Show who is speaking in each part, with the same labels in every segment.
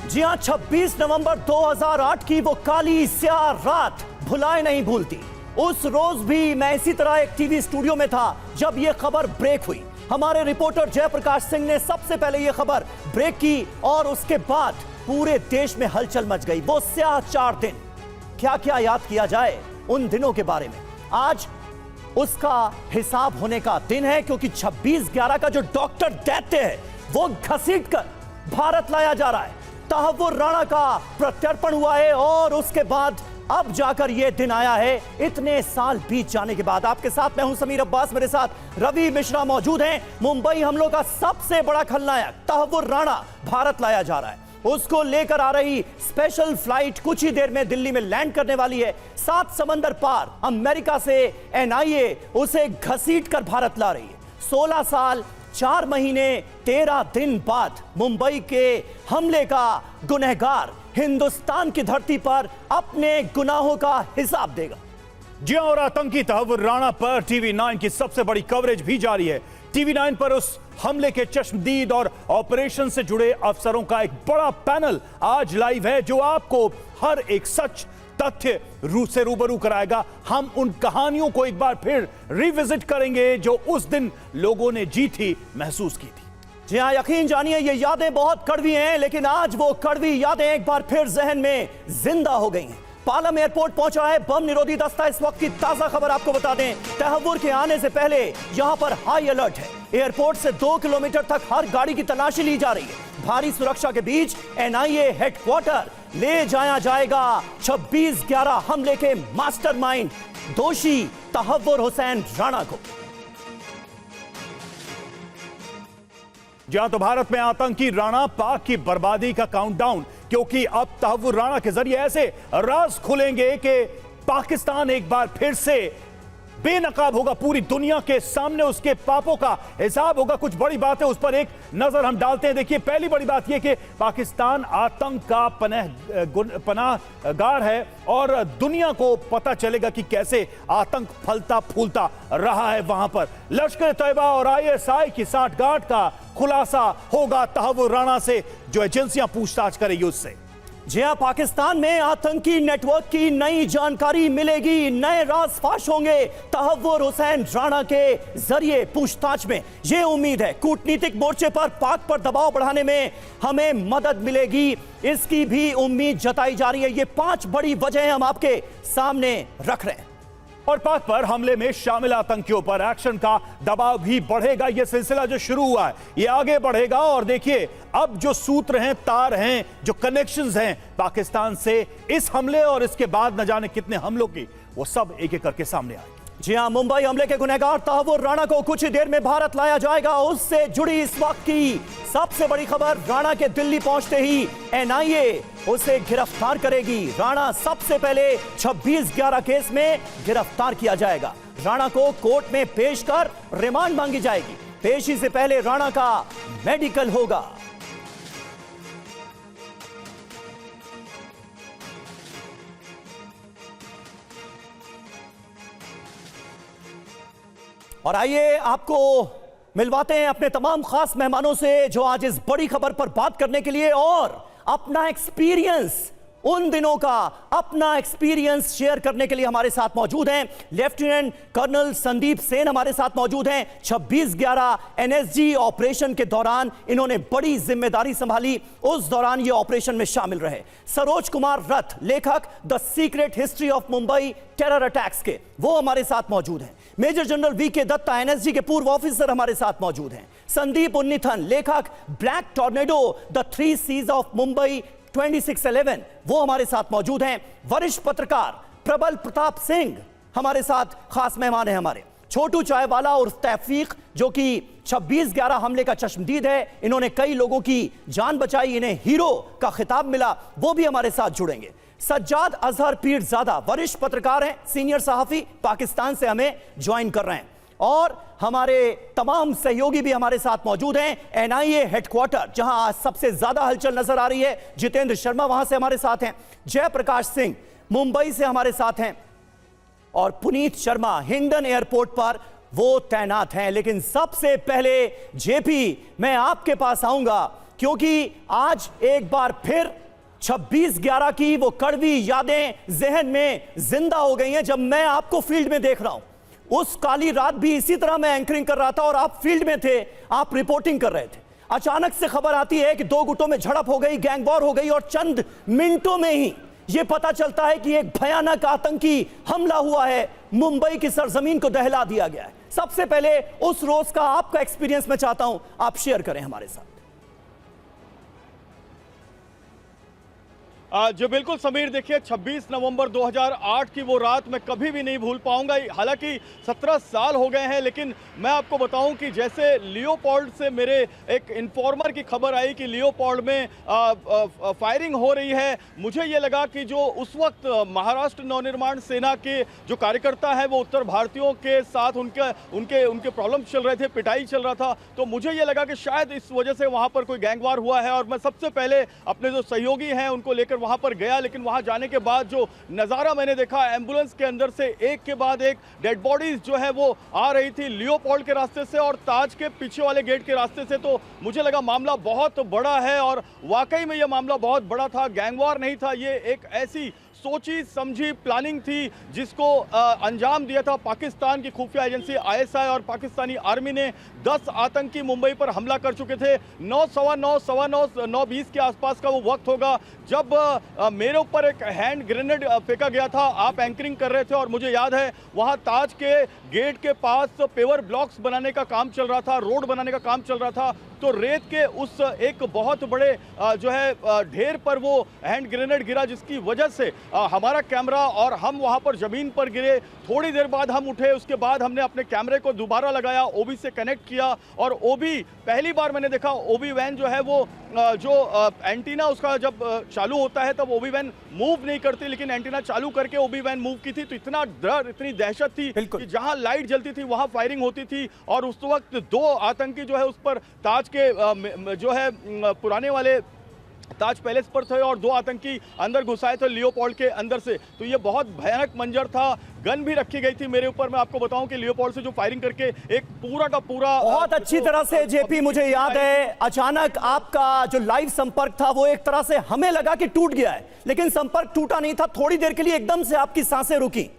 Speaker 1: जी हां, 26 नवंबर 2008 की वो काली स्याह रात भुलाए नहीं भूलती। उस रोज भी मैं इसी तरह एक टीवी स्टूडियो में था जब यह खबर ब्रेक हुई। हमारे रिपोर्टर जयप्रकाश सिंह ने सबसे पहले यह खबर ब्रेक की और उसके बाद पूरे देश में हलचल मच गई। वो स्याह 4 दिन, क्या क्या याद किया जाए उन दिनों के बारे में। आज उसका हिसाब होने का दिन है, क्योंकि 26/11 का जो डॉक्टर दैत्य है वो घसीटकर भारत लाया जा रहा है। तहव्वुर राणा का प्रत्यर्पण हुआ है और उसके बाद अब जाकर यह दिन आया है, इतने साल बीत जाने के बाद। आपके साथ मैं हूं समीर अब्बास, मेरे साथ रवि मिश्रा मौजूद हैं। मुंबई हमलों का सबसे बड़ा खलनायक तहव्वुर राणा भारत लाया जा रहा है। उसको लेकर आ रही स्पेशल फ्लाइट कुछ ही देर में दिल्ली में लैंड करने वाली है। 7 समंदर पार अमेरिका से एनआईए उसे घसीटकर भारत ला रही है। 16 साल 4 महीने 13 दिन बाद मुंबई के हमले का गुनहगार हिंदुस्तान की धरती पर अपने गुनाहों का हिसाब देगा।
Speaker 2: जी और आतंकी तहव्वुर राणा पर टीवी 9 की सबसे बड़ी कवरेज भी जारी है। टीवी 9 पर उस हमले के चश्मदीद और ऑपरेशन से जुड़े अफसरों का एक बड़ा पैनल आज लाइव है, जो आपको हर एक सच तथ्य से रूबरू कराएगा। हम उन कहानियों को एक बार फिर रिविजिट करेंगे जो उस दिन लोगों ने जी थी, महसूस की थी।
Speaker 1: जी हाँ, यकीन जानिए ये यादें बहुत कड़वी हैं, लेकिन आज वो कड़वी यादें एक बार फिर जहन में जिंदा हो गई हैं। पालम एयरपोर्ट पहुंचा है बम निरोधी दस्ता। इस वक्त की ताजा खबर आपको बता दें, तहव्वुर के आने से पहले यहां पर हाई अलर्ट है। एयरपोर्ट से 2 किलोमीटर तक हर गाड़ी की तलाशी ली जा रही है। भारी सुरक्षा के बीच एनआईए हेडक्वार्टर ले जाया जाएगा 26/11 हमले के मास्टरमाइंड दोषी तहव्वुर हुसैन राणा को।
Speaker 2: जहां तो भारत में आतंकी राणा, पाक की बर्बादी का काउंटडाउन, क्योंकि अब तहव्वुर राणा के जरिए ऐसे राज खुलेंगे कि पाकिस्तान एक बार फिर से बेनकाब होगा। पूरी दुनिया के सामने उसके पापों का हिसाब होगा। कुछ बड़ी बातें उस पर एक नजर हम डालते हैं। देखिए, पहली बड़ी बात यह कि पाकिस्तान आतंक का पनाहगार है और दुनिया को पता चलेगा कि कैसे आतंक फलता फूलता रहा है वहां पर। लश्कर तैयबा और आईएसआई की साठगांठ का खुलासा होगा तहव्वुर राणा से, जो एजेंसियां पूछताछ करेगी उससे।
Speaker 1: जी हां, पाकिस्तान में आतंकी नेटवर्क की नई जानकारी मिलेगी, नए राज फाश होंगे तहव्वुर हुसैन राणा के जरिए पूछताछ में। यह उम्मीद है कूटनीतिक मोर्चे पर पाक पर दबाव बढ़ाने में हमें मदद मिलेगी, इसकी भी उम्मीद जताई जा रही है। ये 5 बड़ी वजह हम आपके सामने रख रहे हैं।
Speaker 2: और पाक पर हमले में शामिल आतंकियों पर एक्शन का दबाव भी बढ़ेगा। यह सिलसिला जो शुरू हुआ है ये आगे बढ़ेगा। और देखिए, अब जो सूत्र हैं, तार हैं, जो कनेक्शंस हैं पाकिस्तान से इस हमले और इसके बाद न जाने कितने हमलों की, वो सब एक एक करके सामने आएंगे।
Speaker 1: जी हां, मुंबई हमले के गुनहगार तहव्वुर राणा को कुछ ही देर में भारत लाया जाएगा। उससे जुड़ी इस वक्त की सबसे बड़ी खबर, राणा के दिल्ली पहुंचते ही एनआईए उसे गिरफ्तार करेगी। राणा सबसे पहले 26/11 केस में गिरफ्तार किया जाएगा। राणा को कोर्ट में पेश कर रिमांड मांगी जाएगी। पेशी से पहले राणा का मेडिकल होगा। और आइए आपको मिलवाते हैं अपने तमाम खास मेहमानों से, जो आज इस बड़ी खबर पर बात करने के लिए और अपना एक्सपीरियंस, उन दिनों का अपना एक्सपीरियंस शेयर करने के लिए हमारे साथ मौजूद हैं। लेफ्टिनेंट कर्नल संदीप सेन हमारे साथ मौजूद हैं। 26/11 एनएसजी ऑपरेशन के दौरान इन्होंने बड़ी जिम्मेदारी संभाली, उस दौरान ये ऑपरेशन में शामिल रहे। सरोज कुमार रथ, लेखक the secret history of Mumbai terror attacks के, वो हमारे साथ मौजूद हैं। Major general VK Dutta, NSG के पूर्व ऑफिसर, हमारे साथ मौजूद हैं। संदीप उन्नीथन, लेखक black tornado the 3 siege of Mumbai 2611, वो हमारे साथ मौजूद हैं। वरिष्ठ पत्रकार प्रबल प्रताप सिंह हमारे साथ खास मेहमान हैं। हमारे छोटू चायवाला और तौफीक, जो कि 26/11 हमले का चश्मदीद है, इन्होंने कई लोगों की जान बचाई, इन्हें हीरो का खिताब मिला, वो भी हमारे साथ जुड़ेंगे। सज्जाद अजहर पीरजादा, वरिष्ठ पत्रकार हैं, सीनियर सहाफी, पाकिस्तान से हमें ज्वाइन कर रहे हैं। और हमारे तमाम सहयोगी भी हमारे साथ मौजूद हैं। एनआईए हेडक्वार्टर, जहां आज सबसे ज्यादा हलचल नजर आ रही है, जितेंद्र शर्मा वहां से हमारे साथ हैं। जयप्रकाश सिंह मुंबई से हमारे साथ हैं और पुनीत शर्मा हिंडन एयरपोर्ट पर वो तैनात हैं। लेकिन सबसे पहले जेपी, मैं आपके पास आऊंगा। क्योंकि आज एक बार फिर 26/11 की वो कड़वी यादें जहन में जिंदा हो गई हैं। जब मैं आपको फील्ड में देख रहा हूं, उस काली रात भी इसी तरह मैं एंकरिंग कर रहा था और आप फील्ड में थे, आप रिपोर्टिंग कर रहे थे। अचानक से खबर आती है कि दो गुटों में झड़प हो गई, गैंग वॉर हो गई और चंद मिनटों में ही यह पता चलता है कि एक भयानक आतंकी हमला हुआ है, मुंबई की सरजमीन को दहला दिया गया है। सबसे पहले उस रोज का आपका एक्सपीरियंस मैं चाहता हूं आप शेयर करें हमारे साथ।
Speaker 3: जो बिल्कुल समीर, देखिए 26 नवंबर 2008 की वो रात मैं कभी भी नहीं भूल पाऊंगा। हालांकि 17 साल हो गए हैं, लेकिन मैं आपको बताऊं कि जैसे लियोपोल्ड से मेरे एक इन्फॉर्मर की खबर आई कि लियोपोल्ड में फायरिंग हो रही है, मुझे ये लगा कि जो उस वक्त महाराष्ट्र नवनिर्माण सेना के जो कार्यकर्ता है वो उत्तर भारतीयों के साथ उनके प्रॉब्लम चल रहे थे, पिटाई चल रहा था, तो मुझे ये लगा कि शायद इस वजह से वहाँ पर कोई गैंगवार हुआ है। और मैं सबसे पहले अपने जो सहयोगी हैं उनको लेकर वहां पर गया, लेकिन वहां जाने के बाद जो नजारा मैंने देखा, एम्बुलेंस के अंदर से एक के बाद एक डेड बॉडीज जो है वो आ रही थी लियोपोल्ड के रास्ते से और ताज के पीछे वाले गेट के रास्ते से। तो मुझे लगा मामला बहुत बड़ा है और वाकई में यह मामला बहुत बड़ा था, गैंगवार नहीं था, ये एक ऐसी सोची समझी प्लानिंग थी जिसको अंजाम दिया था पाकिस्तान की खुफिया एजेंसी ISI और पाकिस्तानी आर्मी ने। 10 आतंकी मुंबई पर हमला कर चुके थे। 9:15 के आसपास का वो वक्त होगा जब मेरे ऊपर एक हैंड ग्रेनेड फेंका गया था। आप एंकरिंग कर रहे थे और मुझे याद है वहाँ ताज के गेट के पास पेवर ब्लॉक्स बनाने का काम चल रहा था, रोड बनाने का काम चल रहा था, तो रेत के उस एक बहुत बड़े जो है ढेर पर वो हैंड ग्रेनेड गिरा, जिसकी वजह से हमारा कैमरा और हम वहां पर जमीन पर गिरे। थोड़ी देर बाद हम उठे, उसके बाद हमने अपने कैमरे को दोबारा लगाया, ओबी से कनेक्ट किया और ओबी पहली बार मैंने देखा ओबी वैन जो है वो जो एंटीना उसका जब चालू होता है तब ओबी वैन मूव नहीं करती, लेकिन एंटीना चालू करके ओबी वैन मूव की थी। तो इतना डर, इतनी दहशत थी कि जहां लाइट जलती थी वहां फायरिंग होती थी। और उस वक्त 2 आतंकी जो है उस पर ताज के जो है पुराने वाले ताज पैलेस पर थे और 2 आतंकी अंदर घुसाए थे लियोपोल्ड के अंदर से। तो ये बहुत भयानक मंजर था। गन भी रखी गई थी मेरे ऊपर। मैं आपको बताऊं कि लियोपोल्ड से जो फायरिंग करके एक पूरा का पूरा
Speaker 1: बहुत अच्छी तरह से जेपी, मुझे याद है अचानक आपका जो लाइव संपर्क था वो एक तरह से हमें लगा कि टूट गया है, लेकिन संपर्क टूटा नहीं था। थोड़ी देर के लिए एकदम से आपकी सांसें रुकी,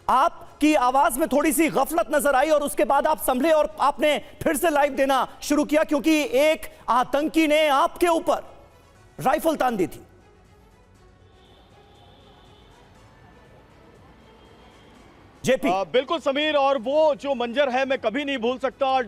Speaker 1: आपकी आवाज में थोड़ी सी गफलत नजर आई और उसके बाद आप संभले और आपने फिर से लाइव देना शुरू किया, क्योंकि एक आतंकी ने आपके ऊपर राइफल तान दी थी। जेपी
Speaker 3: बिल्कुल समीर, और वो जो मंजर है मैं कभी नहीं भूल सकता।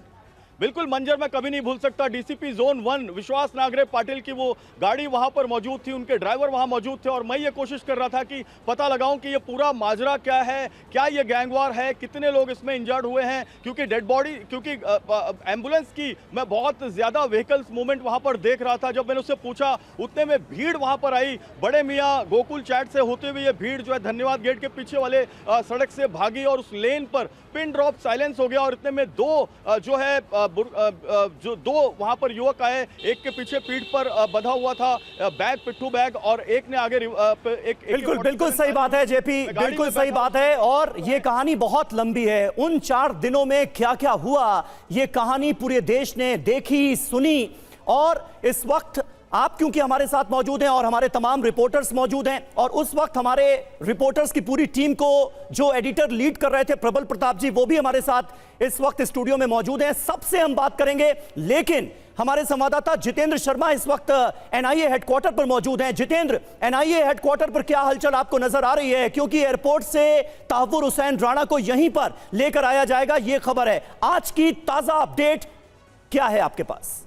Speaker 3: बिल्कुल मंजर मैं कभी नहीं भूल सकता। डीसीपी जोन 1 विश्वास नागरे पाटिल की वो गाड़ी वहां पर मौजूद थी, उनके ड्राइवर वहां मौजूद थे और मैं ये कोशिश कर रहा था कि पता लगाऊं कि ये पूरा माजरा क्या है, क्या ये गैंगवार है, कितने लोग इसमें इंजर्ड हुए हैं, क्योंकि डेड बॉडी, क्योंकि एम्बुलेंस की मैं बहुत ज्यादा व्हीकल्स मूवमेंट वहां पर देख रहा था। जब मैंने उससे पूछा उतने में भीड़ वहां पर आई, बड़े मियाँ गोकुल चैट से होते हुए ये भीड़ जो है धन्यवाद गेट के पीछे वाले सड़क से भागी और उस लेन पर पिन ड्रॉप साइलेंस हो गया और इतने में 2 जो है जो 2 वहां पर युवक आए, एक के पीछे पीठ पर बंधा हुआ था बैग, पिट्ठू बैग, और एक ने आगे
Speaker 1: बिल्कुल सही बात है जेपी, बिल्कुल सही बात है। और ये कहानी बहुत लंबी है। उन 4 दिनों में क्या क्या हुआ ये कहानी पूरे देश ने देखी, सुनी। और इस वक्त आप क्योंकि हमारे साथ मौजूद हैं और हमारे तमाम रिपोर्टर्स मौजूद हैं, और उस वक्त हमारे रिपोर्टर्स की पूरी टीम को जो एडिटर लीड कर रहे थे प्रबल प्रताप जी, वो भी हमारे साथ इस वक्त स्टूडियो में मौजूद हैं। सबसे हम बात करेंगे, लेकिन हमारे संवाददाता जितेंद्र शर्मा इस वक्त NIA हेडक्वार्टर पर मौजूद हैं। जितेंद्र, NIA हेडक्वार्टर पर क्या हलचल आपको नजर आ रही है? क्योंकि एयरपोर्ट से तहव्वुर हुसैन राणा को यहीं पर लेकर आया जाएगा, ये खबर है। आज की ताजा अपडेट क्या है आपके पास?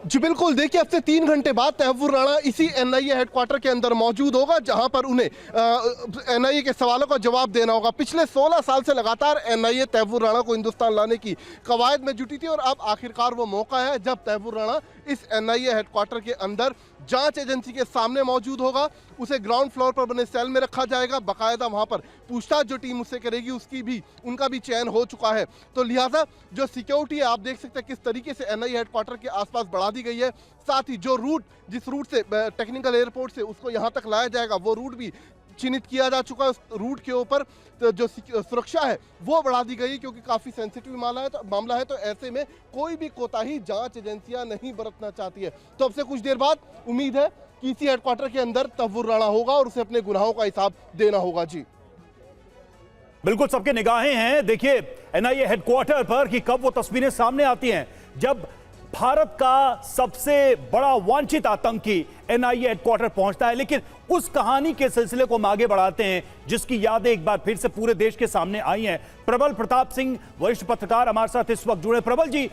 Speaker 4: जी बिल्कुल, देखिए अब से 3 घंटे बाद तहव्वुर राणा इसी NIA हेडक्वार्टर के अंदर मौजूद होगा, जहां पर उन्हें NIA के सवालों का जवाब देना होगा। पिछले 16 साल से लगातार NIA तहव्वुर राणा को हिंदुस्तान लाने की कवायद में जुटी थी और अब आखिरकार वो मौका है जब तहव्वुर राणा इस NIA हेडक्वार्टर के अंदर जांच एजेंसी के सामने मौजूद होगा। उसे ग्राउंड फ्लोर पर बने सेल में रखा जाएगा, बाकायदा वहां पर पूछताछ जो टीम उससे करेगी उनका भी चयन हो चुका है। तो लिहाजा जो सिक्योरिटी है आप देख सकते हैं किस तरीके से NIA हेडक्वार्टर के आसपास बढ़ा दी गई है। साथ ही जो रूट, जिस रूट से टेक्निकल एयरपोर्ट से उसको यहाँ तक लाया जाएगा, वो रूट भी चिन्हित किया जा चुका है। उस रूट के ऊपर तो जो सुरक्षा है वो बढ़ा दी गई, क्योंकि काफ़ी सेंसिटिव मामला है। तो ऐसे में कोई भी कोताही जांच एजेंसियां नहीं बरतना चाहती है। तो अब से कुछ देर बाद उम्मीद है कि इसी हेडक्वार्टर के अंदर तहव्वुर राणा होगा और उसे अपने गुनाहों का हिसाब देना होगा। जी
Speaker 2: बिल्कुल, सबके निगाहें हैं देखिए एनआईए हेडक्वार्टर पर कि कब वो तस्वीरें सामने आती हैं जब भारत का सबसे बड़ा वांछित आतंकी एनआईए हेडक्वार्टर पहुंचता है। लेकिन उस कहानी के सिलसिले को हम आगे बढ़ाते हैं जिसकी यादें एक बार फिर से पूरे देश के सामने आई हैं। प्रबल प्रताप सिंह वरिष्ठ पत्रकार हमारे साथ इस वक्त जुड़े। प्रबल जी,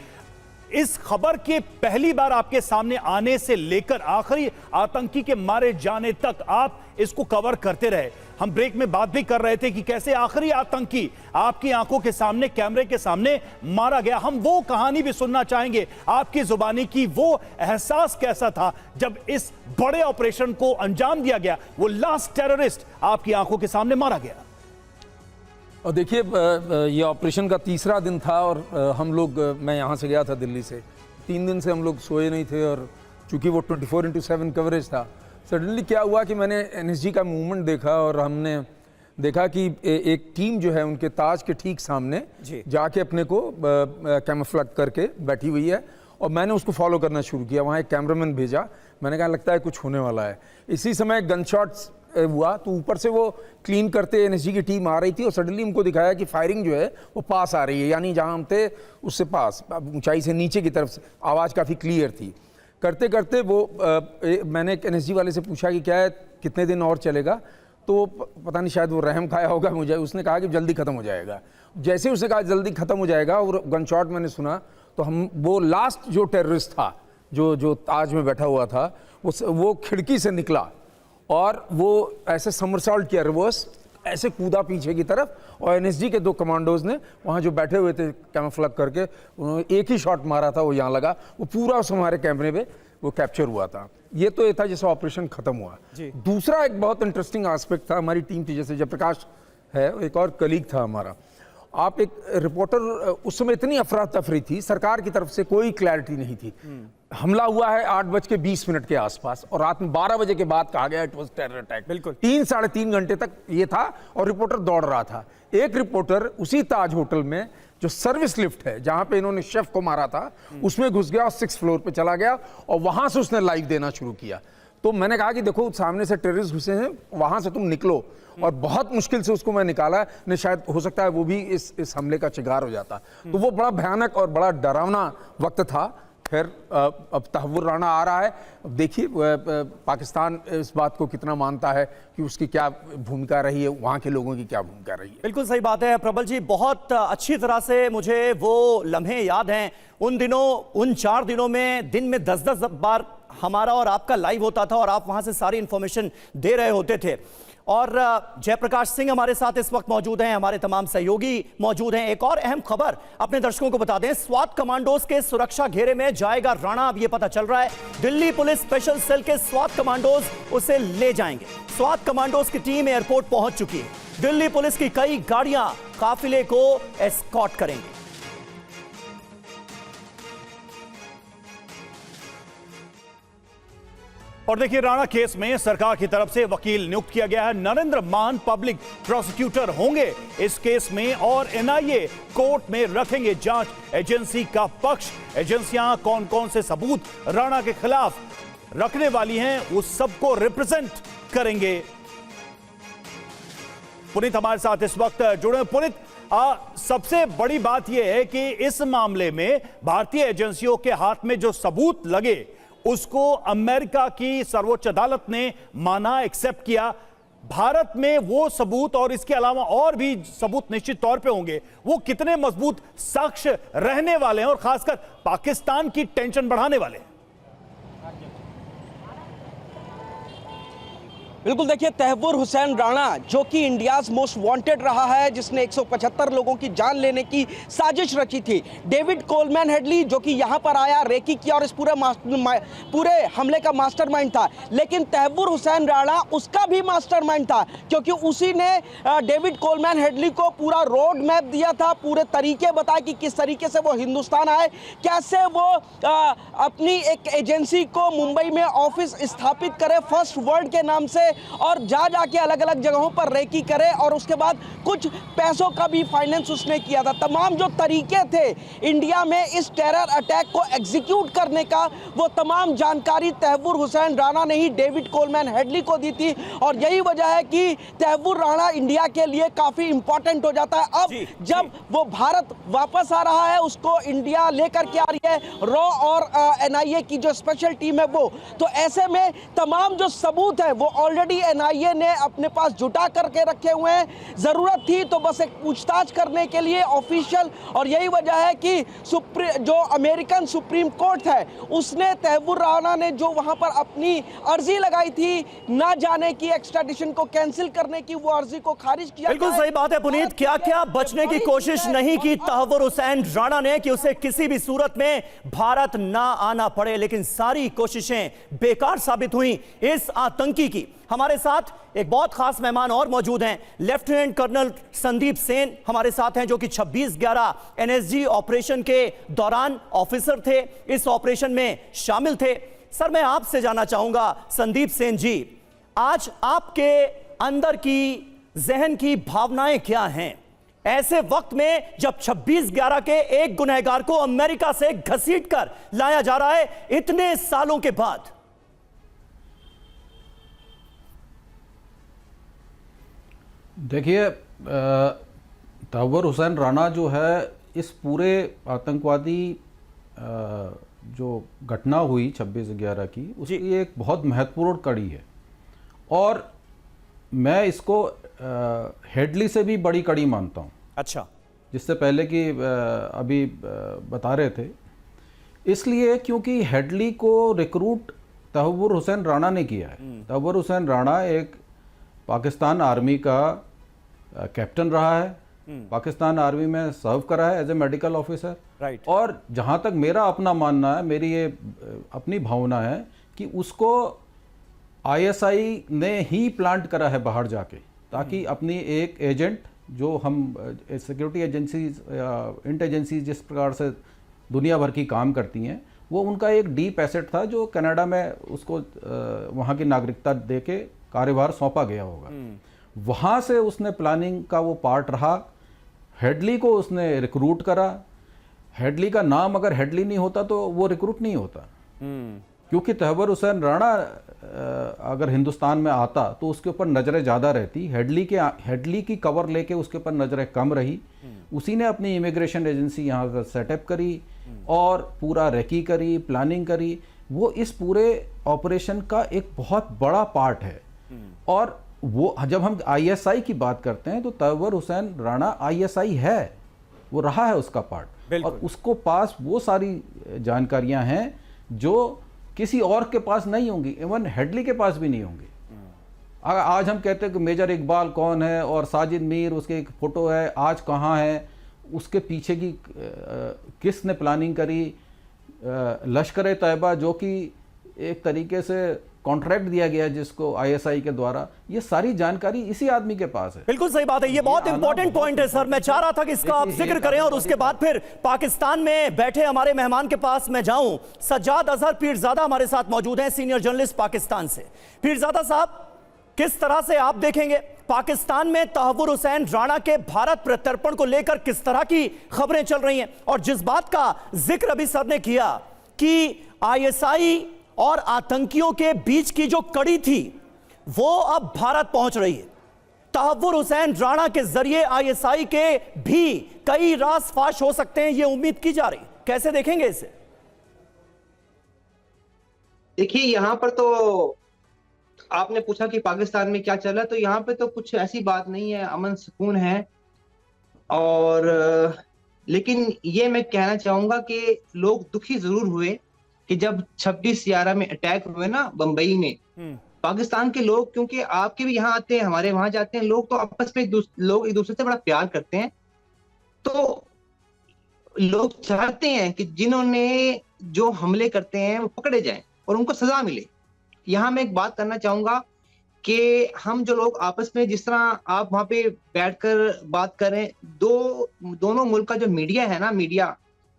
Speaker 2: इस खबर के पहली बार आपके सामने आने से लेकर आखिरी आतंकी के मारे जाने तक आप इसको कवर करते रहे। हम ब्रेक में बात भी कर रहे थे कि कैसे आखिरी आतंकी आपकी आंखों के सामने, कैमरे के सामने मारा गया। हम वो कहानी भी सुनना चाहेंगे आपकी जुबानी की, वो एहसास कैसा था जब इस बड़े ऑपरेशन को अंजाम दिया गया, वो लास्ट टेररिस्ट आपकी आंखों के सामने मारा गया।
Speaker 5: और देखिए, ये ऑपरेशन का तीसरा दिन था और हम लोग, मैं यहाँ से गया था दिल्ली से, 3 दिन से हम लोग सोए नहीं थे। और चूंकि वो 24/7 कवरेज था, सडनली क्या हुआ कि मैंने एनएसजी का मूवमेंट देखा और हमने देखा कि एक टीम जो है उनके ताज के ठीक सामने जाके अपने को कैमोफ्लेज करके बैठी हुई है। और मैंने उसको फॉलो करना शुरू किया। वहाँ एक कैमरामैन भेजा, मैंने कहा लगता है कुछ होने वाला है। इसी समय गन शॉट्स हुआ तो ऊपर से वो क्लीन करते एनएसजी की टीम आ रही थी और सडनली उनको दिखाया कि फायरिंग जो है वो पास आ रही है, यानी जहां हम थे उससे पास, ऊंचाई से नीचे की तरफ से आवाज़ काफ़ी क्लियर थी। करते करते वो मैंने एक एनएसजी वाले से पूछा कि क्या है, कितने दिन और चलेगा? तो पता नहीं, शायद वो रहम खाया होगा मुझे, उसने कहा कि जल्दी ख़त्म हो जाएगा। जैसे उसने कहा जल्दी ख़त्म हो जाएगा और गन शॉट मैंने सुना तो हम, वो लास्ट जो टेररिस्ट था जो ताज में बैठा हुआ था, वो खिड़की से निकला और वो ऐसे समरसॉल्ट किया, रिवर्स ऐसे कूदा पीछे की तरफ। और एनएसजी के 2 कमांडोज ने वहाँ जो बैठे हुए थे कैमोफ्लेज करके, उन्होंने एक ही शॉट मारा था, वो यहाँ लगा, वो पूरा उस हमारे कैमरे पे वो कैप्चर हुआ था। ये तो ये था जैसे ऑपरेशन खत्म हुआ। दूसरा एक बहुत इंटरेस्टिंग एस्पेक्ट था, हमारी टीम थी, जैसे जयप्रकाश है, एक और कलीग था हमारा। आप एक रिपोर्टर, उस समय इतनी अफरा तफरी थी, सरकार की तरफ से कोई क्लैरिटी नहीं थी। हमला हुआ है 8:20 के आसपास और रात में 12 बजे के बाद कहा गया इट वाज टेरर अटैक। बिल्कुल 3-3.5 घंटे तक ये था और रिपोर्टर दौड़ रहा था। एक रिपोर्टर उसी ताज होटल में जो सर्विस लिफ्ट है जहां पे इन्होंने शेफ को मारा था, उसमें घुस गया और 6th फ्लोर पे चला गया और वहां से उसने लाइव देना शुरू किया। तो मैंने कहा कि देखो सामने से टेररिस्ट घुसे हैं, वहां से तुम निकलो। और बहुत मुश्किल से उसको मैं निकाला, नहीं शायद हो सकता है वो भी इस हमले का शिकार हो जाता। तो वो बड़ा भयानक और बड़ा डरावना वक्त था। फिर अब तहव्वुर राणा आ रहा है। अब देखिए पाकिस्तान इस बात को कितना मानता है कि उसकी क्या भूमिका रही है, वहाँ के लोगों की क्या भूमिका रही है।
Speaker 1: बिल्कुल सही बात है प्रबल जी, बहुत अच्छी तरह से मुझे वो लम्हे याद हैं। उन दिनों, उन 4 दिनों में दिन में 10-10 बार हमारा और आपका लाइव होता था और आप वहाँ से सारी इंफॉर्मेशन दे रहे होते थे। और जयप्रकाश सिंह हमारे साथ इस वक्त मौजूद हैं, हमारे तमाम सहयोगी मौजूद हैं। एक और अहम खबर अपने दर्शकों को बता दें, स्वात कमांडोज के सुरक्षा घेरे में जाएगा राणा। अब यह पता चल रहा है दिल्ली पुलिस स्पेशल सेल के स्वात कमांडोज उसे ले जाएंगे। स्वात कमांडोज की टीम एयरपोर्ट पहुंच चुकी है। दिल्ली पुलिस की कई गाड़ियां काफिले को एस्कॉर्ट करेंगी।
Speaker 2: और देखिए राणा केस में सरकार की तरफ से वकील नियुक्त किया गया है। नरेंद्र मान पब्लिक प्रोसिक्यूटर होंगे इस केस में और एनआईए कोर्ट में रखेंगे जांच एजेंसी का पक्ष। एजेंसियां कौन कौन से सबूत राणा के खिलाफ रखने वाली हैं, उस सबको रिप्रेजेंट करेंगे। पुनीत हमारे साथ इस वक्त जुड़े। पुनीत, सबसे बड़ी बात यह है कि इस मामले में भारतीय एजेंसियों के हाथ में जो सबूत लगे उसको अमेरिका की सर्वोच्च अदालत ने माना, एक्सेप्ट किया। भारत में वो सबूत और इसके अलावा और भी सबूत निश्चित तौर पे होंगे, वो कितने मजबूत साक्ष्य रहने वाले हैं और खासकर पाकिस्तान की टेंशन बढ़ाने वाले हैं?
Speaker 6: बिल्कुल, देखिए तहव्वुर हुसैन राणा जो कि इंडियाज मोस्ट वांटेड रहा है, जिसने 175 लोगों की जान लेने की साजिश रची थी। डेविड कोलमैन हेडली जो कि यहां पर आया, रेकी किया और इस पूरे हमले का मास्टरमाइंड था। लेकिन तहव्वुर हुसैन राणा उसका भी मास्टरमाइंड था, क्योंकि उसी ने डेविड कोलमैन हेडली को पूरा रोड मैप दिया था, पूरे तरीके बताए कि किस तरीके से वो हिंदुस्तान आए, कैसे वो अपनी एक एजेंसी को मुंबई में ऑफिस स्थापित करे, फर्स्ट वर्ल्ड के नाम से और जा जाके अलग अलग जगहों पर रेकी करे और उसके बाद कुछ पैसों का भी फाइनेंस उसने किया था। तमाम जो तरीके थे इंडिया में इस टेरर अटैक को एग्जीक्यूट करने का, वो तमाम जानकारी तहव्वुर हुसैन राणा ने ही डेविड कोलमैन हेडली को दी थी और यही वजह है कि तहव्वुर राणा इंडिया के लिए काफी इंपॉर्टेंट हो जाता है। अब जब वो भारत वापस आ रहा है, उसको इंडिया लेकर के आ रही है रॉ और एनआईए की जो स्पेशल टीम है वो, तो ऐसे में तमाम जो सबूत है वो ऑलरेडी एनआईए ने अपने पास जुटा करके रखे हुए हैं। जरूरत थी तो बस एक पूछताछ करने के लिए ऑफिशियल, और यही वजह है कि जो अमेरिकन सुप्रीम कोर्ट है उसने तहव्वुर राणा ने जो वहां पर अपनी अर्जी लगाई थी ना जाने की एक्स्ट्राडिशन को कैंसिल करने की, वो अर्जी को खारिज किया।
Speaker 1: बिल्कुल सही बात है पुनीत। क्या क्या बचने की कोशिश नहीं की तहव्वुर हुसैन राणा ने कि उसे किसी भी सूरत में भारत ना आना पड़े, लेकिन सारी कोशिशें बेकार साबित हुई इस आतंकी की। हमारे साथ एक बहुत खास मेहमान और मौजूद हैं, लेफ्टिनेंट कर्नल संदीप सेन हमारे साथ हैं, जो कि 26/11 एनएसजी ऑपरेशन के दौरान ऑफिसर थे, इस ऑपरेशन में शामिल थे। सर, मैं आपसे जानना चाहूंगा संदीप सेन जी, आज आपके अंदर की जहन की भावनाएं क्या हैं ऐसे वक्त में जब 26/11 के एक गुनहगार को अमेरिका से घसीटकर लाया जा रहा है इतने सालों के बाद?
Speaker 7: देखिए, तहव्वुर हुसैन राणा जो है इस पूरे आतंकवादी जो घटना हुई 26/11 की, उसकी एक बहुत महत्वपूर्ण कड़ी है और मैं इसको हेडली से भी बड़ी कड़ी मानता हूँ।
Speaker 1: अच्छा,
Speaker 7: जिससे पहले कि अभी बता रहे थे, इसलिए क्योंकि हेडली को रिक्रूट तहव्वुर हुसैन राणा ने किया है। तहव्वुर हुसैन राणा एक पाकिस्तान आर्मी का कैप्टन रहा है, पाकिस्तान आर्मी में सर्व करा है as a medical officer.
Speaker 1: Right.
Speaker 7: और जहाँ तक मेरा अपना मानना है, मेरी ये अपनी भावना है कि उसको आईएसआई ने ही प्लांट करा है बाहर जाके, ताकि अपनी एक एजेंट जो हम सिक्योरिटी एजेंसीज इंट एजेंसीज जिस प्रकार से दुनिया भर की काम करती हैं, वो उनका एक डीप एसेट था जो कनाडा में उसको वहाँ की नागरिकता दे के कार्यभार सौंपा गया होगा। वहाँ से उसने प्लानिंग का वो पार्ट रहा। हेडली को उसने रिक्रूट करा। हेडली का नाम अगर हेडली नहीं होता तो वो रिक्रूट नहीं होता, क्योंकि तहव्वुर हुसैन राणा अगर हिंदुस्तान में आता तो उसके ऊपर नज़रें ज़्यादा रहती। हेडली की कवर लेके उसके ऊपर नज़रें कम रही। उसी ने अपनी इमिग्रेशन एजेंसी यहाँ पर सेटअप करी और पूरा रेकी करी, प्लानिंग करी। वो इस पूरे ऑपरेशन का एक बहुत बड़ा पार्ट है। और वो जब हम आईएसआई की बात करते हैं तो तहव्वुर हुसैन राणा आईएसआई है, वो रहा है उसका पार्ट, और उसको पास वो सारी जानकारियां हैं जो किसी और के पास नहीं होंगी, इवन हेडली के पास भी नहीं होंगी। आज हम कहते हैं कि मेजर इकबाल कौन है और साजिद मीर, उसके एक फोटो है, आज कहाँ है, उसके पीछे की किसने प्लानिंग करी, लश्कर तैयबा जो कि एक तरीके से कॉन्ट्रैक्ट दिया गया जिसको आईएसआई के द्वारा, ये सारी जानकारी इसी आदमी के पास है।
Speaker 1: बिल्कुल सही बात है, ये बहुत इंपॉर्टेंट पॉइंट है सर। मैं चाह रहा था कि इसका आप जिक्र करें और उसके बाद फिर पाकिस्तान में बैठे हमारे मेहमान के पास मैं जाऊं। सज्जाद अजहर पीरजादा हमारे साथ मौजूद हैं, सीनियर जर्नलिस्ट पाकिस्तान से। पीरजादा साहब, किस तरह से आप देखेंगे पाकिस्तान में तहव्वुर हुसैन राणा के भारत प्रत्यर्पण को लेकर किस तरह की खबरें चल रही हैं, और जिस बात का जिक्र अभी सर ने किया कि आईएसआई और आतंकियों के बीच की जो कड़ी थी वो अब भारत पहुंच रही है, तहव्वुर हुसैन राणा के जरिए आईएसआई के भी कई राज फाश हो सकते हैं, ये उम्मीद की जा रही। कैसे देखेंगे इसे?
Speaker 8: देखिए, यहां पर तो आपने पूछा कि पाकिस्तान में क्या चल रहा है, तो यहाँ पे तो कुछ ऐसी बात नहीं है, अमन सुकून है। और लेकिन ये मैं कहना चाहूंगा कि लोग दुखी जरूर हुए कि जब 26/11 में अटैक हुए ना बंबई में, पाकिस्तान के लोग, क्योंकि आपके भी यहाँ आते हैं, हमारे वहां जाते हैं, लोग तो आपस में लोग एक दूसरे से बड़ा प्यार करते हैं, तो लोग चाहते हैं कि जिन्होंने जो हमले करते हैं वो पकड़े जाएं और उनको सजा मिले। यहाँ मैं एक बात करना चाहूंगा कि हम जो लोग आपस में, जिस तरह आप वहां पे बैठकर बात करें, दोनों मुल्क का जो मीडिया है ना, मीडिया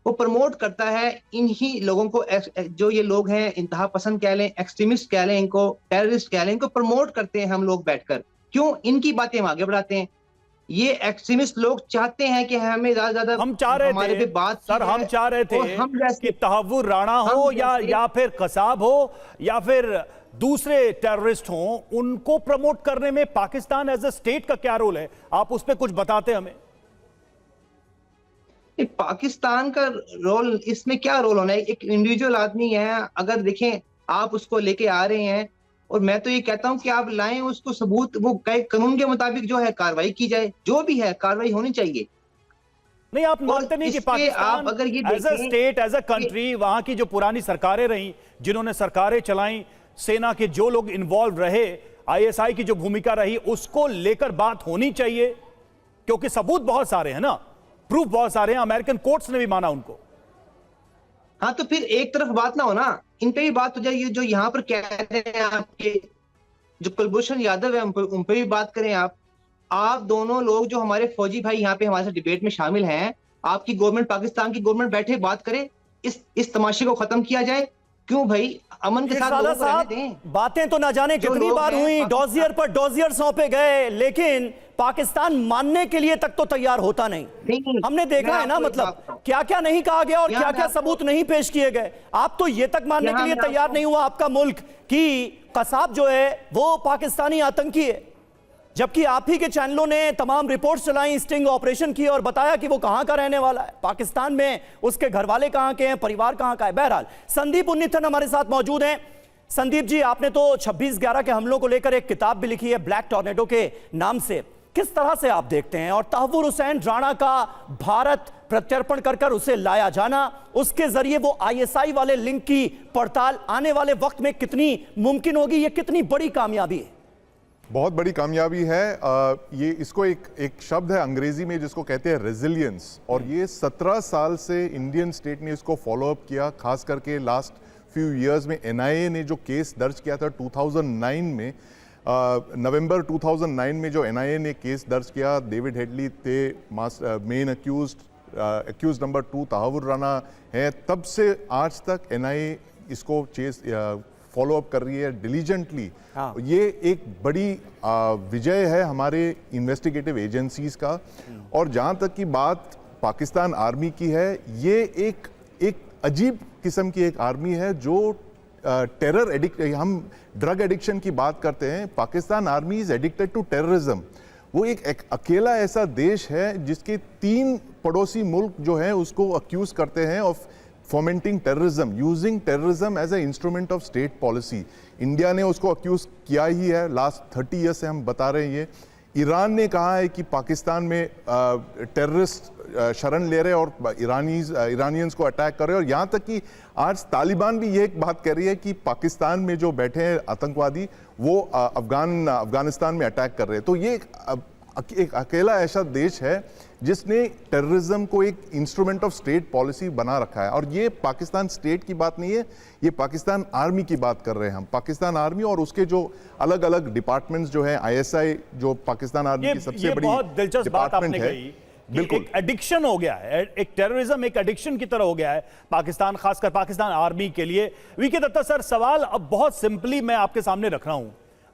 Speaker 8: वो प्रमोट करता है इन्हीं लोगों को, जो ये लोग हैं इंतहा पसंद कह लें, एक्सट्रीमिस्ट कह लें, इनको टेररिस्ट कह लें, इनको प्रमोट करते हैं हम लोग बैठकर। क्यों? इनकी बातें हम आगे बढ़ाते हैं। ये एक्सट्रीमिस्ट लोग चाहते हैं कि हमें ज्यादा
Speaker 2: हम चाह रहे
Speaker 8: हमारे
Speaker 2: थे
Speaker 8: पे बात
Speaker 2: सर, हम चाह रहे थे कि तहव्वुर राणा हो या फिर कसाब हो या फिर दूसरे टेररिस्ट हों, उनको प्रमोट करने में पाकिस्तान एज ए स्टेट का क्या रोल है? आप उस पर कुछ बताते हमें।
Speaker 8: पाकिस्तान का रोल इसमें क्या रोल होना है? एक इंडिविजुअल आदमी है, अगर देखें आप उसको लेके आ रहे हैं, और मैं तो ये कहता हूं कि आप लाएं उसको सबूत, वो कानून के मुताबिक जो है कार्रवाई की जाए, जो भी है कार्रवाई होनी चाहिए।
Speaker 2: नहीं, आप मानते नहीं कि पाकिस्तान
Speaker 8: अगर ये
Speaker 2: as a state, as a country, वहां की जो पुरानी सरकारें रही, जिन्होंने सरकारें चलाई, सेना के जो लोग इन्वॉल्व रहे, आईएसआई की जो भूमिका रही, उसको लेकर बात होनी चाहिए? क्योंकि सबूत बहुत सारे हैं ना, प्रूफ बहुत सारे हैं, अमेरिकन कोर्ट्स ने भी माना उनको।
Speaker 8: हाँ, तो फिर एक तरफ बात ना हो ना, इन पे भी बात हो जाए। जो यहाँ पर कह रहे हैं आपके जो कुलभूषण यादव है, उन पे भी बात करें आप दोनों लोग जो हमारे फौजी भाई यहाँ पे हमारे साथ डिबेट में शामिल हैं, आपकी गवर्नमेंट, पाकिस्तान की गवर्नमेंट बैठे बात करे, इस तमाशे को खत्म किया जाए। क्यों भाई? अमन के साथ लोगों को रहने दें।
Speaker 1: बातें तो ना जाने कितनी बार हुई, डॉजियर पर डॉजियर सौंपे गए, लेकिन पाकिस्तान मानने के लिए तक तो तैयार होता नहीं। हमने देखा है ना, मतलब क्या क्या नहीं कहा गया और क्या क्या सबूत नहीं पेश किए गए। आप तो ये तक मानने के लिए तैयार नहीं हुआ आपका मुल्क कि कसाब जो है वो पाकिस्तानी आतंकी है, जबकि आप ही के चैनलों ने तमाम रिपोर्ट्स चलाई, स्टिंग ऑपरेशन की और बताया कि वो कहां का रहने वाला है, पाकिस्तान में उसके घर वाले कहां के हैं, परिवार कहां का है। बहरहाल संदीप उन्नीथन हमारे साथ मौजूद हैं। संदीप जी, आपने तो 26/11 के हमलों को लेकर एक किताब भी लिखी है ब्लैक टॉर्नेडो के नाम से। किस तरह से आप देखते हैं, और तहव्वुर हुसैन राणा का भारत प्रत्यर्पण कर उसे लाया जाना, उसके जरिए वो आईएसआई वाले लिंक की पड़ताल आने वाले वक्त में कितनी मुमकिन होगी? ये कितनी बड़ी कामयाबी है?
Speaker 9: बहुत बड़ी कामयाबी है। ये इसको एक शब्द है अंग्रेजी में जिसको कहते हैं रेजिलियंस, और ये 17 साल से इंडियन स्टेट ने इसको फॉलो अप किया। खास करके लास्ट फ्यू इयर्स में एनआईए ने जो केस दर्ज किया था 2009 में, नवंबर 2009 में जो एनआईए ने केस दर्ज किया, डेविड हेडली थे main accused number 2 Tahawwur Rana है, तब से आज तक एनआईए इसको फॉलो अप कर रही है डिलीजेंटली। ये एक बड़ी विजय है हमारे इन्वेस्टिगेटिव एजेंसीज का। और जहां तक की बात पाकिस्तान आर्मी की है, ये एक अजीब किस्म की एक आर्मी है जो टेरर एडिक्ट, हम ड्रग एडिक्शन की बात करते हैं, Pakistan army is addicted to terrorism. वो एक अकेला ऐसा देश है जिसके 3 पड़ोसी मुल्क जो है उसको अक्यूज करते हैं of fomenting terrorism, using terrorism as an instrument of state policy. India ने उसको अक्यूज किया ही है, लास्ट 30 ईयर से हम बता रहे हैं ये। ईरान ने कहा है कि पाकिस्तान में टेररिस्ट शरण ले रहे और इरानियंस को अटैक कर रहे, और यहाँ तक कि आज तालिबान भी ये एक बात कह रही है कि पाकिस्तान में जो बैठे हैं आतंकवादी वो अफगानिस्तान में अटैक कर रहे हैं। तो ये एक अकेला ऐसा देश है जिसने टेररिज्म को एक इंस्ट्रूमेंट ऑफ स्टेट पॉलिसी बना रखा है। और ये पाकिस्तान स्टेट की बात नहीं है, ये पाकिस्तान आर्मी की बात कर रहे हैं हम। पाकिस्तान आर्मी और उसके जो अलग अलग डिपार्टमेंट्स जो है, आईएसआई जो पाकिस्तान आर्मी की सबसे बड़ी
Speaker 2: बहुत दिलचस्प बात आपने कही। बिल्कुल, एक एडिक्शन हो गया है, एक टेररिज्म एक एडिक्शन की तरह हो गया है पाकिस्तान, खासकर पाकिस्तान आर्मी के लिए। वीके दत्ता सर, सवाल अब बहुत सिंपली मैं आपके सामने रख रहा हूं।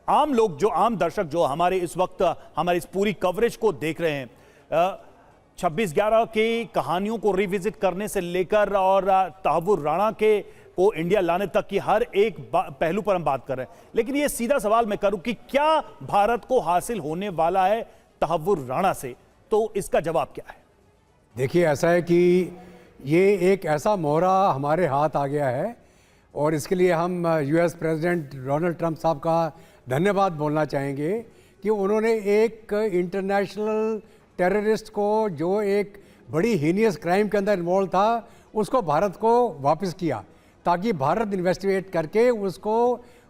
Speaker 2: आम लोग, जो आम दर्शक जो हमारे इस वक्त हमारी इस पूरी कवरेज को देख रहे हैं, 26/11 की कहानियों को रिविजिट करने से लेकर और तहव्वुर राणा के को इंडिया लाने तक की हर एक पहलू पर हम बात कर रहे हैं, लेकिन ये सीधा सवाल मैं करूं कि क्या भारत को हासिल होने वाला है तहव्वुर राणा से, तो इसका जवाब क्या है?
Speaker 10: देखिए, ऐसा है कि ये एक ऐसा मोहरा हमारे हाथ आ गया है, और इसके लिए हम यूएस प्रेसिडेंट डोनाल्ड ट्रंप साहब का धन्यवाद बोलना चाहेंगे कि उन्होंने एक इंटरनेशनल टेररिस्ट को, जो एक बड़ी हीनियस क्राइम के अंदर इन्वॉल्व था, उसको भारत को वापस किया, ताकि भारत इन्वेस्टिगेट करके उसको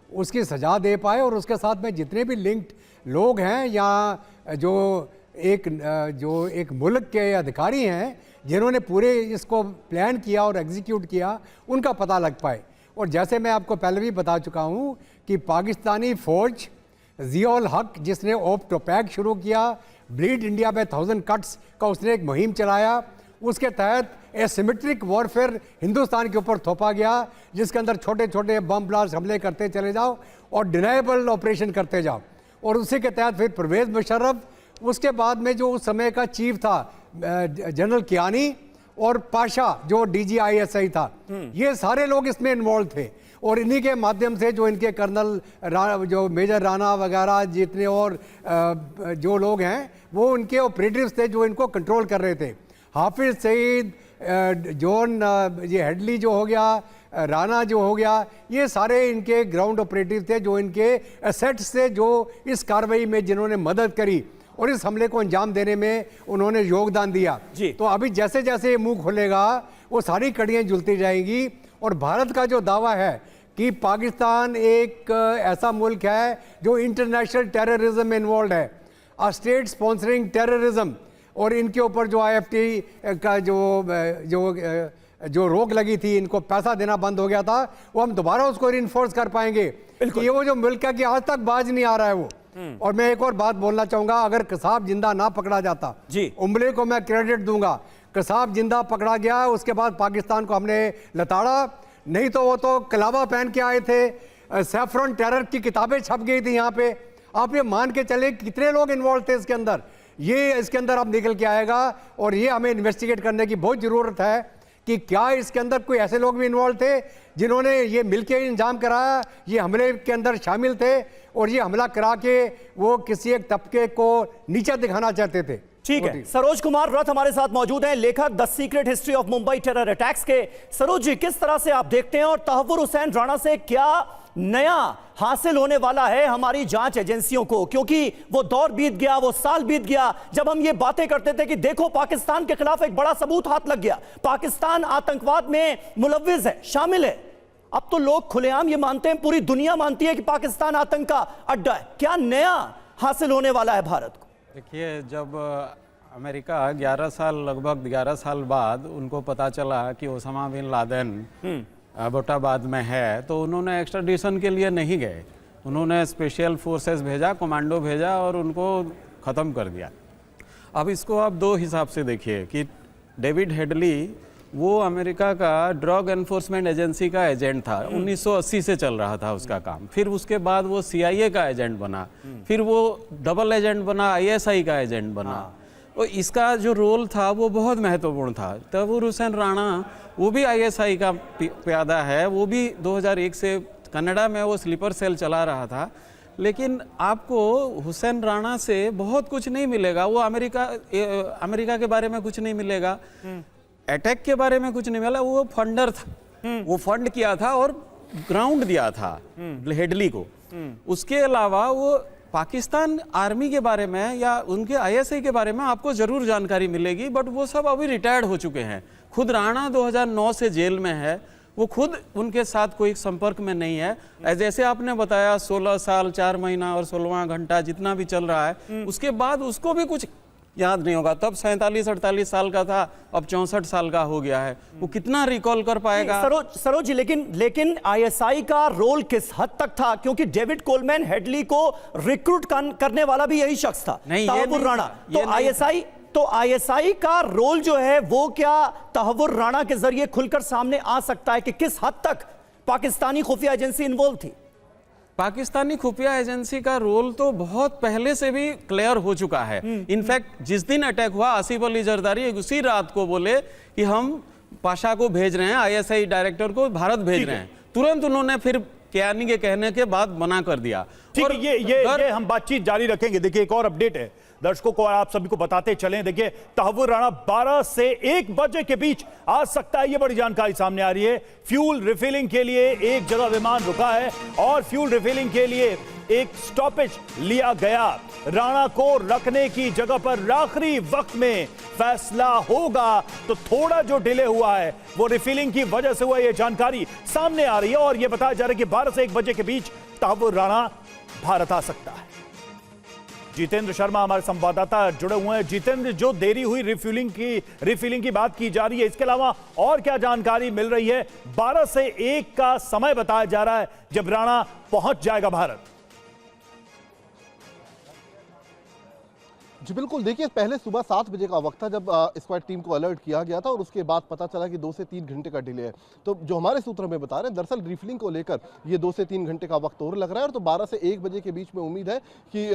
Speaker 10: उसकी सज़ा दे पाए, और उसके साथ में जितने भी लिंक्ड लोग हैं या जो एक मुल्क के अधिकारी हैं जिन्होंने पूरे इसको प्लान किया और एग्जीक्यूट किया, उनका पता लग पाए। और जैसे मैं आपको पहले भी बता चुका हूँ कि पाकिस्तानी फ़ौज, ज़ियाउल हक जिसने ऑप टोपैक शुरू किया, ब्लीड इंडिया में 1000 कट्स का उसने एक मुहिम चलाया, उसके तहत एसिमेट्रिक वॉरफेयर हिंदुस्तान के ऊपर थोपा गया, जिसके अंदर छोटे छोटे बम ब्लास्ट हमले करते चले जाओ और डिनाइबल ऑपरेशन करते जाओ। और उसी के तहत फिर परवेज मुशर्रफ, उसके बाद में जो उस समय का चीफ था जनरल कियानी, और पाशा जो DGISI था, ये सारे लोग इसमें इन्वॉल्व थे। और इन्हीं के माध्यम से जो इनके कर्नल जो मेजर राणा वगैरह जितने और जो लोग हैं वो उनके ऑपरेटिव्स थे जो इनको कंट्रोल कर रहे थे। हाफिज सईद, जॉन ये हेडली जो हो गया, राणा जो हो गया, ये सारे इनके ग्राउंड ऑपरेटिव थे जो इनके एसेट्स थे, जो इस कार्रवाई में जिन्होंने मदद करी और इस हमले को अंजाम देने में उन्होंने योगदान दिया। तो अभी जैसे जैसे ये मुंह खोलेगा वो सारी कड़ियाँ जुलती जाएंगी। और भारत का जो दावा है कि पाकिस्तान एक ऐसा मुल्क है जो इंटरनेशनल टेररिज्म में इन्वॉल्व है, अ स्टेट स्पॉन्सरिंग टेररिज्म, और इनके ऊपर जो IFT का जो रोक लगी थी, इनको पैसा देना बंद हो गया था, वो हम दोबारा उसको रिइंफोर्स कर पाएंगे कि ये वो जो मुल्क है कि आज तक बाज नहीं आ रहा है वो। और मैं एक और बात बोलना चाहूंगा, अगर कसाब जिंदा ना पकड़ा जाता, उम्बले को मैं क्रेडिट दूंगा, कसाब जिंदा पकड़ा गया, उसके बाद पाकिस्तान को हमने लताड़ा, नहीं तो वो तो कलावा पहन के आए थे, सैफरन टेरर की किताबें छप गई थी यहाँ पे। आप ये मान के चले कितने लोग इन्वॉल्व थे इसके अंदर, ये इसके अंदर अब निकल के आएगा। और ये हमें इन्वेस्टिगेट करने की बहुत ज़रूरत है कि क्या इसके अंदर कोई ऐसे लोग भी इन्वॉल्व थे जिन्होंने ये मिलके इंजाम कराया, ये हमले के अंदर शामिल थे और ये हमला करा के वो किसी एक तबके को नीचे दिखाना चाहते थे।
Speaker 1: ठीक है, सरोज कुमार रथ हमारे साथ मौजूद हैं, लेखक the secret history of Mumbai terror attacks के। सरोज जी, किस तरह से आप देखते हैं और तहव्वुर हुसैन राणा से क्या नया हासिल होने वाला है हमारी जांच एजेंसियों को? क्योंकि वो दौर बीत गया, वो साल बीत गया जब हम ये बातें करते थे कि देखो पाकिस्तान के खिलाफ एक बड़ा सबूत हाथ लग गया, पाकिस्तान आतंकवाद में मुलव्विस है, शामिल है। अब तो लोग खुलेआम ये मानते हैं, पूरी दुनिया मानती है कि पाकिस्तान आतंक का अड्डा है। क्या नया हासिल होने वाला है भारत को?
Speaker 11: देखिए, जब अमेरिका 11 साल, लगभग 11 साल बाद उनको पता चला कि ओसामा बिन लादेन अबोटाबाद में है, तो उन्होंने एक्स्ट्राडिशन के लिए नहीं गए, उन्होंने स्पेशल फोर्सेस भेजा, कमांडो भेजा और उनको ख़त्म कर दिया। अब इसको आप दो हिसाब से देखिए कि डेविड हेडली वो अमेरिका का ड्रग एनफोर्समेंट एजेंसी का एजेंट था, 1980 से चल रहा था उसका काम। फिर उसके बाद वो CIA का एजेंट बना, फिर वो डबल एजेंट बना, ISI का एजेंट बना। और इसका जो रोल था वो बहुत महत्वपूर्ण था। तहव्वुर हुसैन राणा वो भी ISI का प्यादा है, वो भी 2001 से कनाडा में वो स्लीपर सेल चला रहा था। लेकिन आपको हुसैन राणा से बहुत कुछ नहीं मिलेगा, वो अमेरिका के बारे में कुछ नहीं मिलेगा, अटैक के बारे में कुछ नहीं मिला, वो फंडर था, वो फंड किया था और ग्राउंड दिया था हेडली को। उसके अलावा वो पाकिस्तान आर्मी के बारे में या उनके ISI के बारे में आपको जरूर जानकारी मिलेगी, बट वो सब अभी रिटायर्ड हो चुके हैं। खुद राणा 2009 से जेल में है, वो खुद उनके साथ कोई संपर्क में नहीं है। जैसे आपने बताया 16 साल 4 महीना और 16वां घंटा जितना भी चल रहा है, उसके बाद उसको भी कुछ याद नहीं होगा। तब 47-48 साल का था, अब 64 साल का हो गया है, वो कितना रिकॉल कर पाएगा?
Speaker 1: सरोज जी, लेकिन ISI का रोल किस हद तक था? क्योंकि डेविड कोलमैन हेडली को रिक्रूट करने वाला भी यही शख्स था, तहव्वुर राणा। तो ISI का रोल जो है वो क्या तहव्वुर राणा के जरिए खुलकर सामने आ सकता है कि किस हद तक पाकिस्तानी खुफिया एजेंसी इन्वॉल्व थी?
Speaker 11: पाकिस्तानी खुफिया एजेंसी का रोल तो बहुत पहले से भी क्लियर हो चुका है। इनफैक्ट जिस दिन अटैक हुआ, आसिफ अली जरदारी उसी रात को बोले कि हम पाशा को भेज रहे हैं, ISI डायरेक्टर को भारत भेज रहे हैं। तुरंत उन्होंने फिर कियानी के कहने के बाद मना कर दिया।
Speaker 2: ठीक है, ये हम बातचीत जारी रखेंगे। देखिए, एक और अपडेट है दर्शकों को और आप सभी को बताते चलें। देखिए, तहव्वुर राणा 12 से 1 बजे के बीच आ सकता है, ये बड़ी जानकारी सामने आ रही है। फ्यूल रिफिलिंग के लिए एक जगह विमान रुका है और फ्यूल रिफिलिंग के लिए एक स्टॉपेज लिया गया। राणा को रखने की जगह पर आखिरी वक्त में फैसला होगा, तो थोड़ा जो डिले हुआ है वो रिफिलिंग की वजह से हुआ, ये जानकारी सामने आ रही है। और ये बताया जा रहा है कि 12 से 1 बजे के बीच तहव्वुर राणा भारत आ सकता है। जितेंद्र शर्मा हमारे संवाददाता जुड़े हुए हैं। जितेंद्र, जो देरी हुई रिफिलिंग की बात की जा रही है, इसके अलावा और क्या जानकारी मिल रही है? 12 से 1 का समय बताया जा रहा है जब राणा पहुंच जाएगा भारत।
Speaker 4: जी बिल्कुल, देखिए पहले सुबह 7 बजे का वक्त था जब स्क्वाड टीम को अलर्ट किया गया था और उसके बाद पता चला कि 2 से 3 घंटे का डिले है। तो जो हमारे सूत्र हमें बता रहे हैं, दरअसल रिफिलिंग को लेकर ये 2 से 3 घंटे का वक्त और लग रहा है, और तो 12 से 1 बजे के बीच में उम्मीद है कि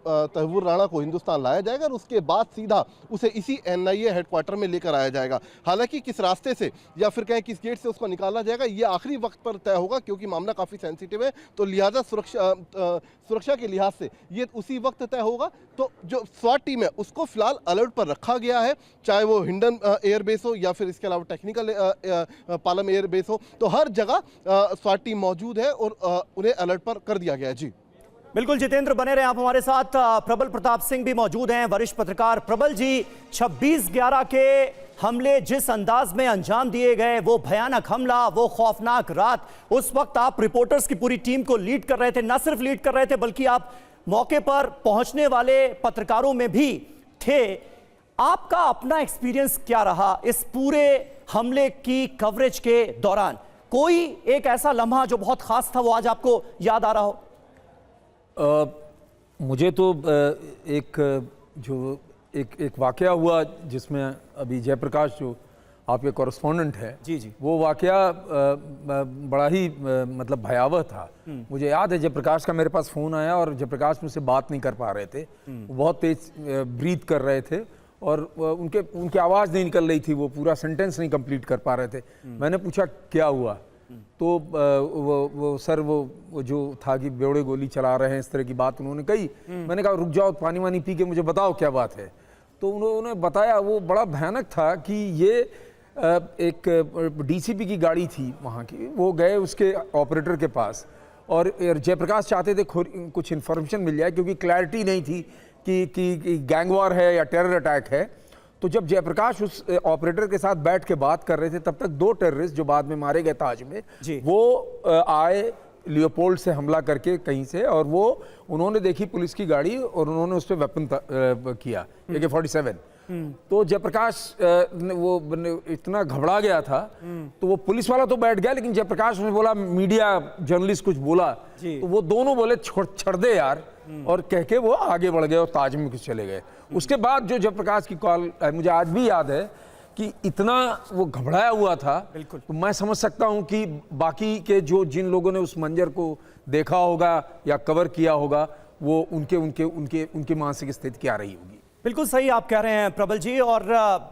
Speaker 4: तहव्वुर राणा को हिंदुस्तान लाया जाएगा और उसके बाद सीधा उसे इसी NIA हेडक्वार्टर में लेकर आया जाएगा। हालांकि किस रास्ते से या फिर कहें किस गेट से उसको निकाला जाएगा, ये आखिरी वक्त पर तय होगा, क्योंकि मामला काफ़ी सेंसिटिव है, तो लिहाजा सुरक्षा के लिहाज से ये उसी वक्त तय होगा। तो जो स्वाट टीम है उसको फिलहाल अलर्ट पर रखा गया है, चाहे वो हिंडन एयरबेस हो या फिर इसके अलावा टेक्निकल पालम एयरबेस हो, तो हर जगह स्वाट टीम मौजूद है और उन्हें अलर्ट पर कर दिया गया है। जी
Speaker 1: बिल्कुल जितेंद्र, बने रहे आप हमारे साथ। प्रबल प्रताप सिंह भी मौजूद हैं, वरिष्ठ पत्रकार। प्रबल जी, 26/11 के हमले जिस अंदाज में अंजाम दिए गए, वो भयानक हमला, वो खौफनाक रात, उस वक्त आप रिपोर्टर्स की पूरी टीम को लीड कर रहे थे। न सिर्फ लीड कर रहे थे बल्कि आप मौके पर पहुंचने वाले पत्रकारों में भी थे। आपका अपना एक्सपीरियंस क्या रहा इस पूरे हमले की कवरेज के दौरान? कोई एक ऐसा लम्हा जो बहुत खास था, वो आज आपको याद आ रहा हो?
Speaker 5: मुझे तो एक वाकया हुआ जिसमें अभी जयप्रकाश जो आपके कॉरेस्पॉन्डेंट है, जी वो वाकया बड़ा ही मतलब भयावह था। मुझे याद है जयप्रकाश का मेरे पास फ़ोन आया और जयप्रकाश मुझसे बात नहीं कर पा रहे थे, वो बहुत तेज ब्रीथ कर रहे थे और उनकी आवाज़ नहीं निकल रही थी, वो पूरा सेंटेंस नहीं कंप्लीट कर पा रहे थे। मैंने पूछा क्या हुआ, तो वो सर वो जो था कि बेवड़े गोली चला रहे हैं, इस तरह की बात उन्होंने कही। मैंने कहा रुक जाओ, पानी वानी पी के मुझे बताओ क्या बात है। तो उन्होंने बताया, वो बड़ा भयानक था कि ये एक DCP की गाड़ी थी वहाँ की, वो गए उसके ऑपरेटर के पास और जयप्रकाश चाहते थे कुछ इन्फॉर्मेशन मिल जाए, क्योंकि क्लैरिटी नहीं थी कि गैंगवार है या टेरर अटैक है। तो जब जयप्रकाश उस ऑपरेटर के साथ बैठ के बात कर रहे थे, तब तक 2 टेररिस्ट जो बाद में मारे गए ताज में, वो आए लियोपोल्ड से हमला करके कहीं से, और वो उन्होंने देखी पुलिस की गाड़ी और उन्होंने उस पर वेपन किया, AK-47। तो जयप्रकाश वो इतना घबरा गया था, तो वो पुलिस वाला तो बैठ गया, लेकिन जयप्रकाश ने बोला, मीडिया जर्नलिस्ट कुछ बोला, तो वो दोनों बोले छोड़ दे यार, और कह के वो आगे बढ़ गए और ताज में कुछ चले गए। उसके बाद जो जयप्रकाश की कॉल, मुझे आज भी याद है कि इतना वो घबराया हुआ था। तो मैं समझ सकता हूं कि बाकी के जिन लोगों ने उस मंजर को देखा होगा या कवर किया होगा, वो उनके मानसिक स्थिति क्या रही होगी।
Speaker 1: बिल्कुल सही आप कह रहे हैं प्रबल जी, और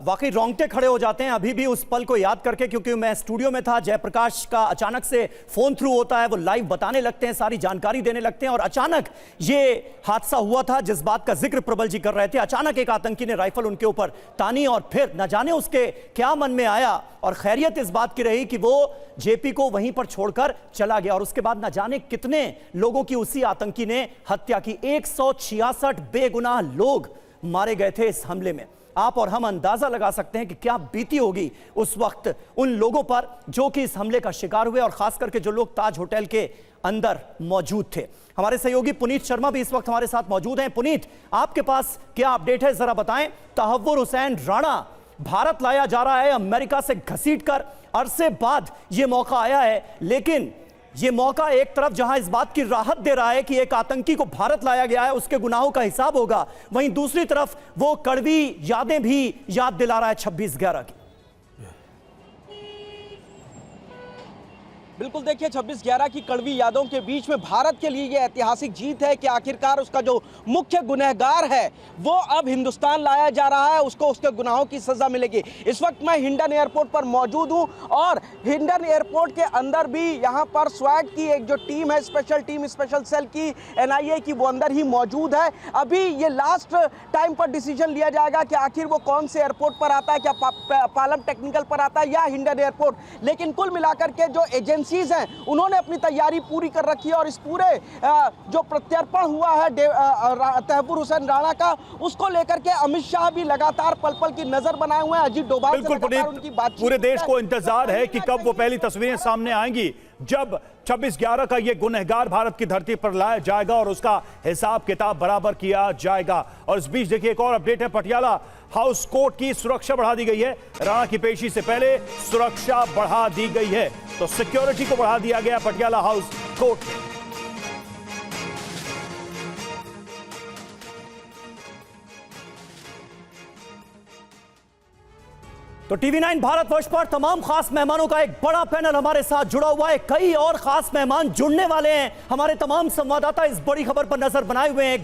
Speaker 1: वाकई रोंगटे खड़े हो जाते हैं अभी भी उस पल को याद करके, क्योंकि मैं स्टूडियो में था, जयप्रकाश का अचानक से फोन थ्रू होता है, वो लाइव बताने लगते हैं, सारी जानकारी देने लगते हैं, और अचानक ये हादसा हुआ था जिस बात का जिक्र प्रबल जी कर रहे थे। अचानक एक आतंकी ने राइफल उनके ऊपर तानी और फिर न जाने उसके क्या मन में आया, और खैरियत इस बात की रही कि वो JP को वहीं पर छोड़कर चला गया, और उसके बाद न जाने कितने लोगों की उसी आतंकी ने हत्या की। 166 बेगुनाह लोग मारे गए थे इस हमले में। आप और हम अंदाजा लगा सकते हैं कि क्या बीती होगी उस वक्त उन लोगों पर जो कि इस हमले का शिकार हुए, और खास करके जो लोग ताज होटल के अंदर मौजूद थे। हमारे सहयोगी पुनीत शर्मा भी इस वक्त हमारे साथ मौजूद हैं। पुनीत, आपके पास क्या अपडेट है, जरा बताएं। तहव्वुर हुसैन राणा भारत लाया जा रहा है अमेरिका से घसीटकर, अरसे बाद यह मौका आया है, लेकिन ये मौका एक तरफ जहां इस बात की राहत दे रहा है कि एक आतंकी को भारत लाया गया है, उसके गुनाहों का हिसाब होगा, वहीं दूसरी तरफ वो कड़वी यादें भी याद दिला रहा है 26/11 की।
Speaker 6: बिल्कुल, देखिए 26/11 की कड़वी यादों के बीच में भारत के लिए यह ऐतिहासिक जीत है कि आखिरकार उसका जो मुख्य गुनहगार है वो अब हिंदुस्तान लाया जा रहा है, उसको उसके गुनाहों की सजा मिलेगी। इस वक्त मैं हिंडन एयरपोर्ट पर मौजूद हूं, और हिंडन एयरपोर्ट के अंदर भी यहां पर स्वैट की एक जो टीम है, स्पेशल टीम, स्पेशल सेल की, NIA की, वो अंदर ही मौजूद है। अभी ये लास्ट टाइम पर डिसीजन लिया जाएगा कि आखिर वो कौन से एयरपोर्ट पर आता है, क्या पालम टेक्निकल पर आता है या हिंडन एयरपोर्ट। लेकिन कुल मिलाकर के जो एजेंसीज हैं उन्होंने अपनी तैयारी पूरी कर रखी है, और इस पूरे जो प्रत्यर्पण हुआ है तहव्वुर हुसैन राणा का, उसको लेकर के अमित शाह भी लगातार पल पल की नजर बनाए हुए हैं। अजीत डोभाल से लगातार उनकी बातचीत,
Speaker 2: पूरे देश को इंतजार है कि कब वो पहली तस्वीरें सामने आएंगी, जब 26/11 का ये गुनहगार भारत की धरती पर लाया जाएगा और उसका हिसाब किताब बराबर किया जाएगा। और इस बीच देखिए एक और अपडेट है, पटियाला हाउस कोर्ट की सुरक्षा बढ़ा दी गई है। राणा की पेशी से पहले सुरक्षा बढ़ा दी गई है, तो सिक्योरिटी को बढ़ा दिया गया पटियाला हाउस कोर्ट में।
Speaker 1: तो टीवी 9 भारतवर्ष पर तमाम खास मेहमानों का एक बड़ा पैनल हमारे साथ जुड़ा हुआ है। कई और खास मेहमान जुड़ने वाले हैं। हमारे तमाम संवाददाता इस बड़ी खबर पर नजर बनाए हुए हैं।